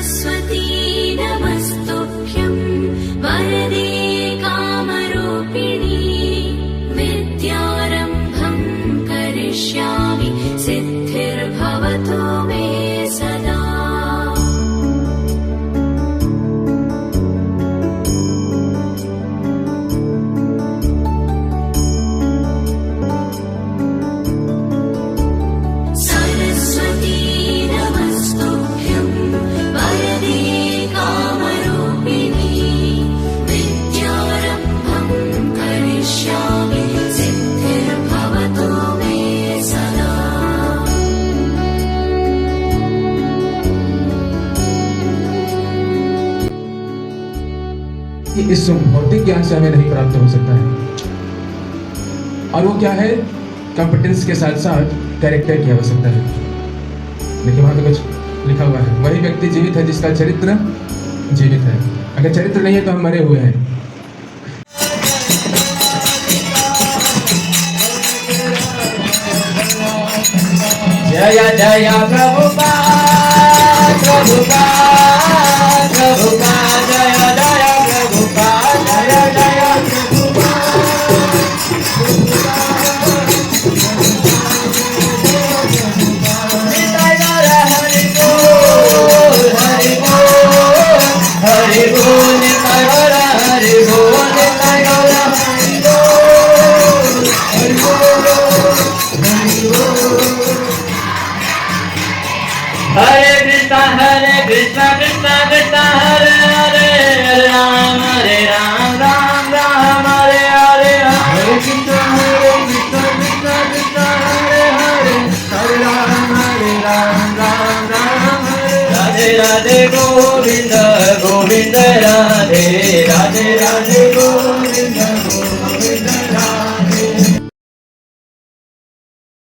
सरस्वती नमस्तुभ्यं वरदे कामरूपिणी विद्यारम्भं करिष्यामि सिद्धिर्भवतु मे सदा। इस भौतिक ज्ञान से हमें नहीं प्राप्त हो सकता है, और वो क्या है, कॉम्पिटेंस के साथ साथ कैरेक्टर की आवश्यकता है। देखिए वहां तो कुछ लिखा हुआ है, वही व्यक्ति जीवित है जिसका चरित्र जीवित है। अगर चरित्र नहीं है तो हम मरे हुए हैं। जय जय प्रभुपाद प्रभुपाद प्रभुपाद जय जय प्रभुपाद जय जय हरि बोल निताय गौर हरि बोल निताय गौर हरि बोल हरि बोल हरि बोल। हरे कृष्णा कृष्णा कृष्णा हरे हरे हरे राम राम राम हरे हरे हरे कृष्णा कृष्णा कृष्णा हरे हरे हरे राम राम राम हरे राधे राधे गोविंद गोविंद राधे